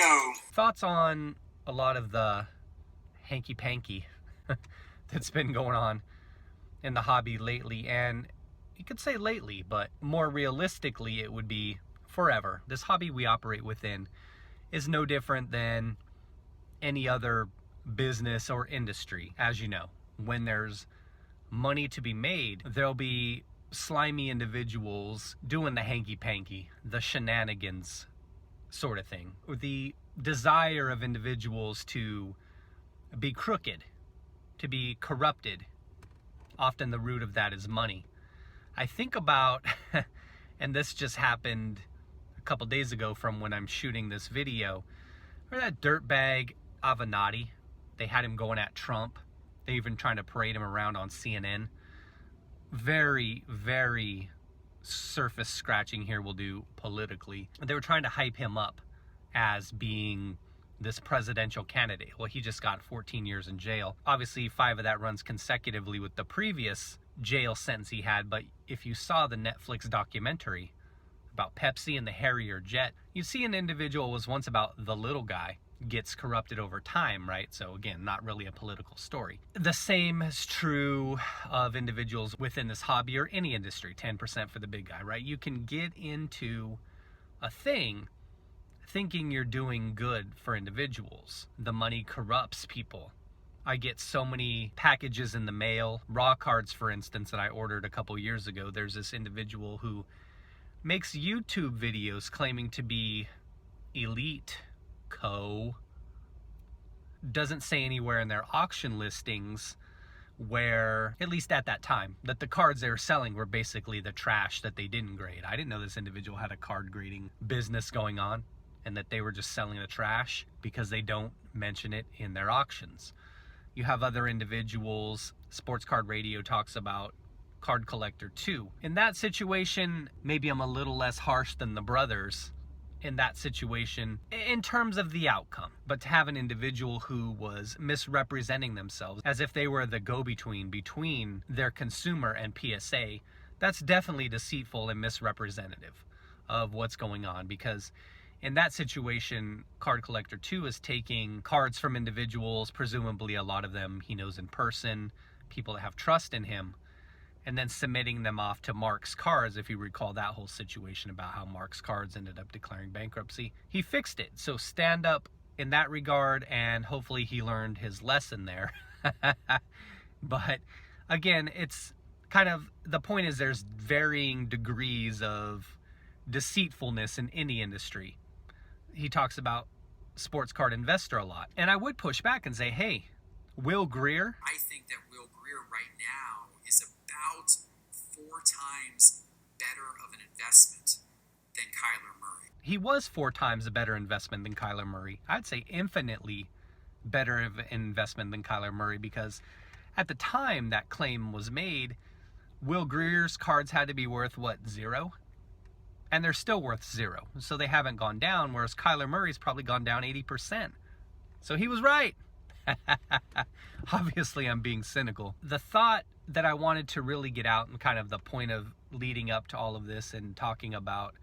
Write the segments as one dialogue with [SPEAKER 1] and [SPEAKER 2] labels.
[SPEAKER 1] go.
[SPEAKER 2] Thoughts on a lot of the hanky panky that's been going on in the hobby lately, and you could say lately, but more realistically it would be forever. This hobby we operate within is no different than any other business or industry. As you know, when there's money to be made, there'll be slimy individuals doing the hanky panky, the shenanigans sort of thing. The desire of individuals to be crooked, to be corrupted. Often the root of that is money. I think about, and this just happened a couple days ago from when I'm shooting this video, where that dirtbag Avenatti, they had him going at Trump. They even trying to parade him around on CNN. Very, very surface scratching here will do politically. They were trying to hype him up as being this presidential candidate. Well, he just got 14 years in jail. Obviously, 5 of that runs consecutively with the previous jail sentence he had, but if you saw the Netflix documentary about Pepsi and the Harrier jet, you see an individual was once about the little guy gets corrupted over time, right? So again, not really a political story. The same is true of individuals within this hobby or any industry, 10% for the big guy, right? You can get into a thing thinking you're doing good for individuals. The money corrupts people. I get so many packages in the mail, raw cards for instance, that I ordered a couple years ago. There's this individual who makes YouTube videos claiming to be elite doesn't say anywhere in their auction listings where, at least at that time, that the cards they were selling were basically the trash that they didn't grade. I didn't know this individual had a card grading business going on and that they were just selling the trash because they don't mention it in their auctions. You have other individuals, Sports Card Radio talks about Card Collector 2. In that situation, maybe I'm a little less harsh than the brothers in that situation in terms of the outcome, but to have an individual who was misrepresenting themselves as if they were the go-between between their consumer and PSA, that's definitely deceitful and misrepresentative of what's going on, because in that situation, Card Collector 2 is taking cards from individuals, presumably a lot of them he knows in person, people that have trust in him, and then submitting them off to Mark's Cards. If you recall that whole situation about how Mark's Cards ended up declaring bankruptcy, he fixed it. So stand up in that regard, and hopefully he learned his lesson there. But again, it's kind of, the point is there's varying degrees of deceitfulness in any industry. He talks about Sports Card Investor a lot, and I would push back and say, hey, Will Greer.
[SPEAKER 1] I think that Will Greer right now is about 4 times better of an investment than Kyler Murray.
[SPEAKER 2] He was 4 times a better investment than Kyler Murray. I'd say infinitely better of an investment than Kyler Murray, because at the time that claim was made, Will Greer's cards had to be worth, what, 0? And they're still worth 0. So they haven't gone down, whereas Kyler Murray's probably gone down 80%. So he was right. Obviously, I'm being cynical. The thought that I wanted to really get out, and kind of the point of leading up to all of this and talking about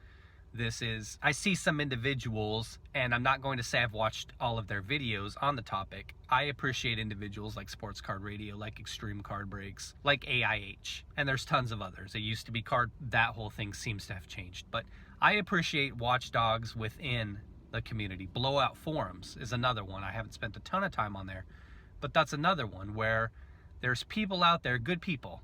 [SPEAKER 2] this, is I see some individuals, and I'm not going to say I've watched all of their videos on the topic. I appreciate individuals like Sports Card Radio, like Extreme Card Breaks, like AIH, and there's tons of others. It used to be card, that whole thing seems to have changed. But I appreciate watchdogs within the community. Blowout Forums is another one. I haven't spent a ton of time on there, but that's another one where there's people out there, good people,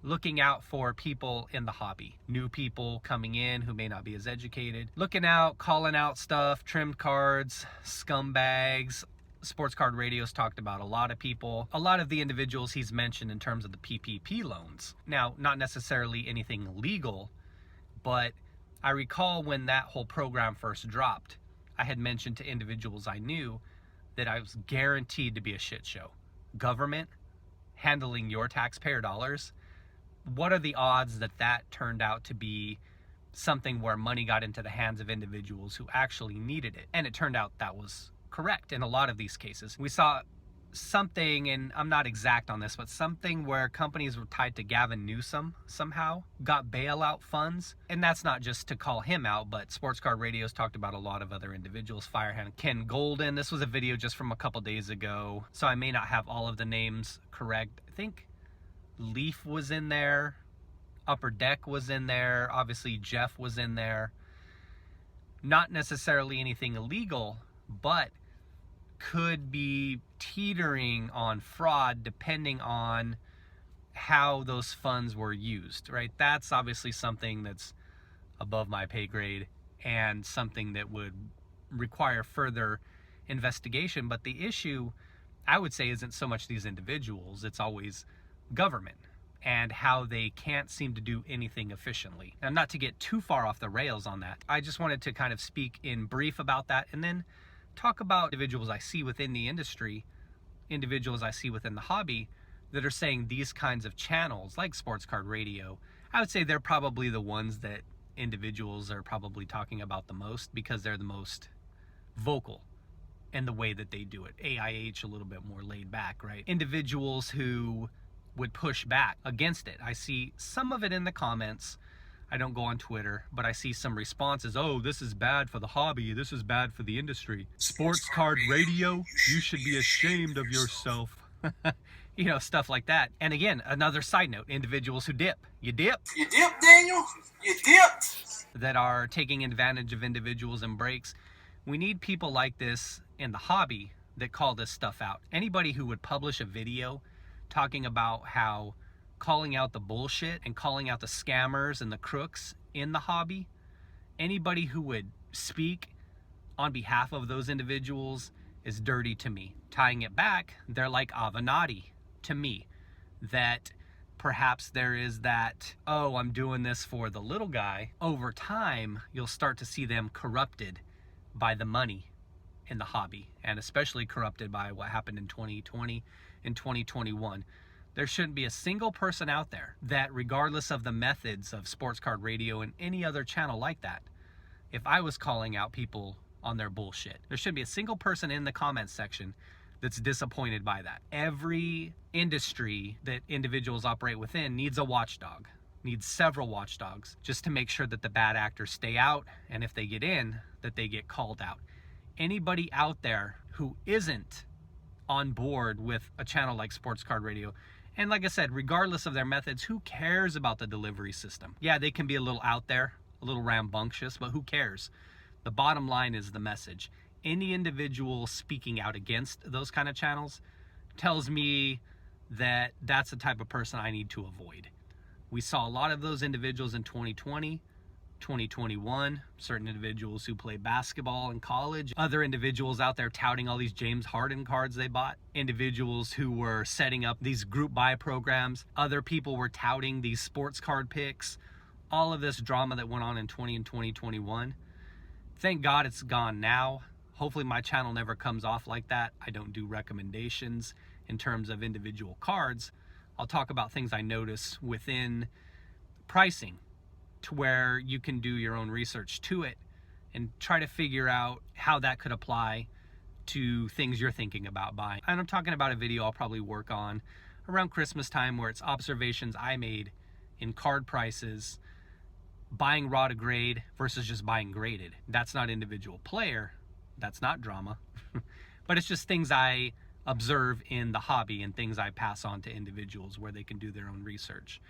[SPEAKER 2] looking out for people in the hobby. New people coming in who may not be as educated. Looking out, calling out stuff, trimmed cards, scumbags. Sports Card Radio's talked about a lot of people. A lot of the individuals he's mentioned in terms of the PPP loans. Now, not necessarily anything legal, but I recall when that whole program first dropped, I had mentioned to individuals I knew that I was guaranteed to be a shit show. Government handling your taxpayer dollars. What are the odds that that turned out to be something where money got into the hands of individuals who actually needed it? And it turned out that was correct in a lot of these cases. We saw something, and I'm not exact on this, but something where companies were tied to Gavin Newsom somehow got bailout funds. And that's not just to call him out, but Sports Card Radio's talked about a lot of other individuals. Firehand Ken Golden, this was a video just from a couple days ago, so I may not have all of the names correct. I think Leaf was in there, Upper Deck was in there, obviously Jeff was in there. Not necessarily anything illegal, but could be teetering on fraud depending on how those funds were used, right? That's obviously something that's above my pay grade and something that would require further investigation. But the issue, I would say, isn't so much these individuals, it's always government and how they can't seem to do anything efficiently. And not to get too far off the rails on that, I just wanted to kind of speak in brief about that and then talk about individuals I see within the industry, individuals I see within the hobby that are saying these kinds of channels like Sports Card Radio. I would say they're probably the ones that individuals are probably talking about the most because they're the most vocal in the way that they do it. AIH a little bit more laid back, right? Individuals who would push back against it. I see some of it in the comments. I don't go on Twitter, but I see some responses. Oh, this is bad for the hobby. This is bad for the industry. Sports Card Radio, you should be ashamed of yourself. You know, stuff like that. And again, another side note, individuals who dip. You dip.
[SPEAKER 3] You dip, Daniel. You dipped.
[SPEAKER 2] That are taking advantage of individuals and breaks. We need people like this in the hobby that call this stuff out. Anybody who would publish a video talking about how calling out the bullshit and calling out the scammers and the crooks in the hobby, anybody who would speak on behalf of those individuals is dirty to me. Tying it back, they're like Avenatti to me, that perhaps there is that, oh, I'm doing this for the little guy. Over time, you'll start to see them corrupted by the money in the hobby, and especially corrupted by what happened in 2020 and 2021. There shouldn't be a single person out there that, regardless of the methods of Sports Card Radio and any other channel like that, if I was calling out people on their bullshit, there shouldn't be a single person in the comments section that's disappointed by that. Every industry that individuals operate within needs a watchdog, needs several watchdogs, just to make sure that the bad actors stay out, and if they get in, that they get called out. Anybody out there who isn't on board with a channel like Sports Card Radio, and like I said, regardless of their methods, who cares about the delivery system? Yeah, they can be a little out there, a little rambunctious, but who cares? The bottom line is the message. Any individual speaking out against those kind of channels tells me that that's the type of person I need to avoid. We saw a lot of those individuals in 2020, 2021, certain individuals who play basketball in college, other individuals out there touting all these James Harden cards they bought, individuals who were setting up these group buy programs, other people were touting these sports card picks, all of this drama that went on in 20 and 2021. Thank God it's gone now. Hopefully my channel never comes off like that. I don't do recommendations in terms of individual cards. I'll talk about things I notice within pricing, to where you can do your own research to it and try to figure out how that could apply to things you're thinking about buying. And I'm talking about a video I'll probably work on around Christmas time, where it's observations I made in card prices, buying raw to grade versus just buying graded. That's not individual player, that's not drama, but it's just things I observe in the hobby and things I pass on to individuals where they can do their own research.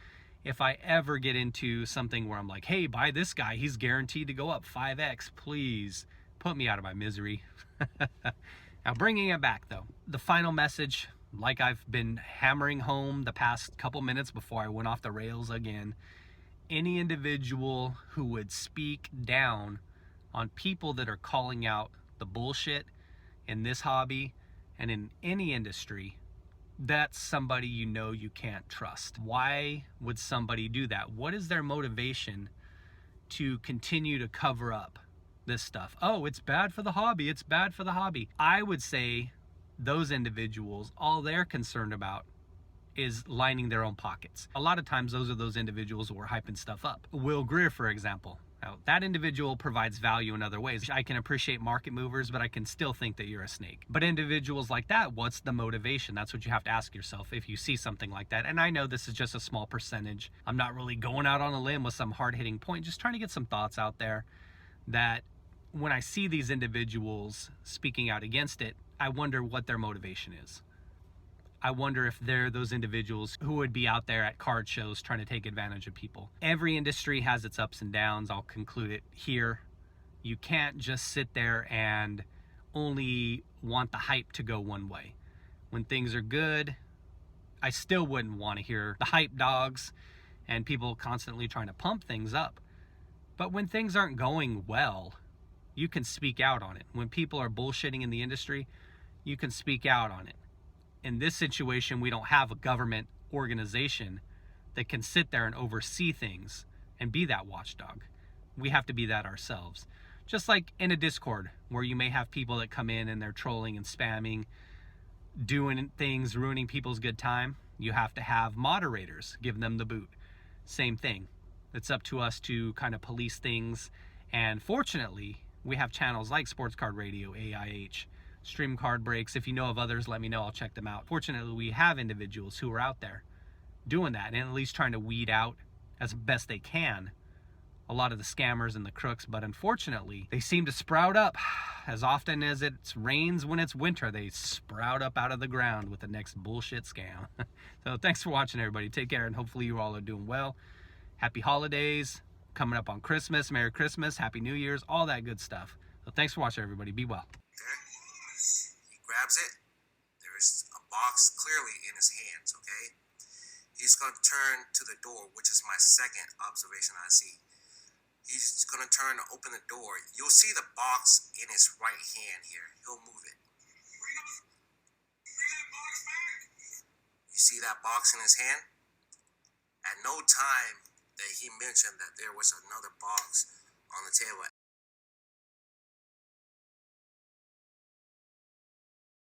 [SPEAKER 2] If I ever get into something where I'm like, hey, buy this guy, he's guaranteed to go up 5x, please put me out of my misery. Now, bringing it back though, the final message, like I've been hammering home the past couple minutes before I went off the rails again, any individual who would speak down on people that are calling out the bullshit in this hobby and in any industry, that's somebody you know you can't trust. Why would somebody do that? What is their motivation to continue to cover up this stuff? Oh, it's bad for the hobby. It's bad for the hobby. I would say those individuals, all they're concerned about is lining their own pockets. A lot of times those are those individuals who are hyping stuff up. Will Greer, for example, Now, that individual provides value in other ways. I can appreciate market movers, but I can still think that you're a snake. But individuals like that, what's the motivation? That's what you have to ask yourself if you see something like that. And I know this is just a small percentage. I'm not really going out on a limb with some hard-hitting point, just trying to get some thoughts out there that when I see these individuals speaking out against it, I wonder what their motivation is. I wonder if they're those individuals who would be out there at card shows trying to take advantage of people. Every industry has its ups and downs. I'll conclude it here. You can't just sit there and only want the hype to go one way. When things are good, I still wouldn't want to hear the hype dogs and people constantly trying to pump things up. But when things aren't going well, you can speak out on it. When people are bullshitting in the industry, you can speak out on it. In this situation, we don't have a government organization that can sit there and oversee things and be that watchdog. We have to be that ourselves. Just like in a Discord where you may have people that come in and they're trolling and spamming, doing things, ruining people's good time. You have to have moderators, give them the boot. Same thing. It's up to us to kind of police things. And fortunately, we have channels like Sports Card Radio, AIH, Stream Card Breaks. If you know of others, let me know. I'll check them out. Fortunately, we have individuals who are out there doing that and at least trying to weed out as best they can a lot of the scammers and the crooks. But unfortunately, they seem to sprout up as often as it rains when it's winter. They sprout up out of the ground with the next bullshit scam. So thanks for watching, everybody. Take care, and hopefully you all are doing well. Happy holidays coming up on Christmas. Merry Christmas, Happy New Year's, all that good stuff. So thanks for watching, everybody. Be well.
[SPEAKER 4] He grabs it. There's a box clearly in his hands, okay? He's going to turn to the door, which is my second observation I see. He's going to turn to open the door. You'll see the box in his right hand here. He'll move it. You see that box in his hand? At no time that he mentioned that there was another box on the table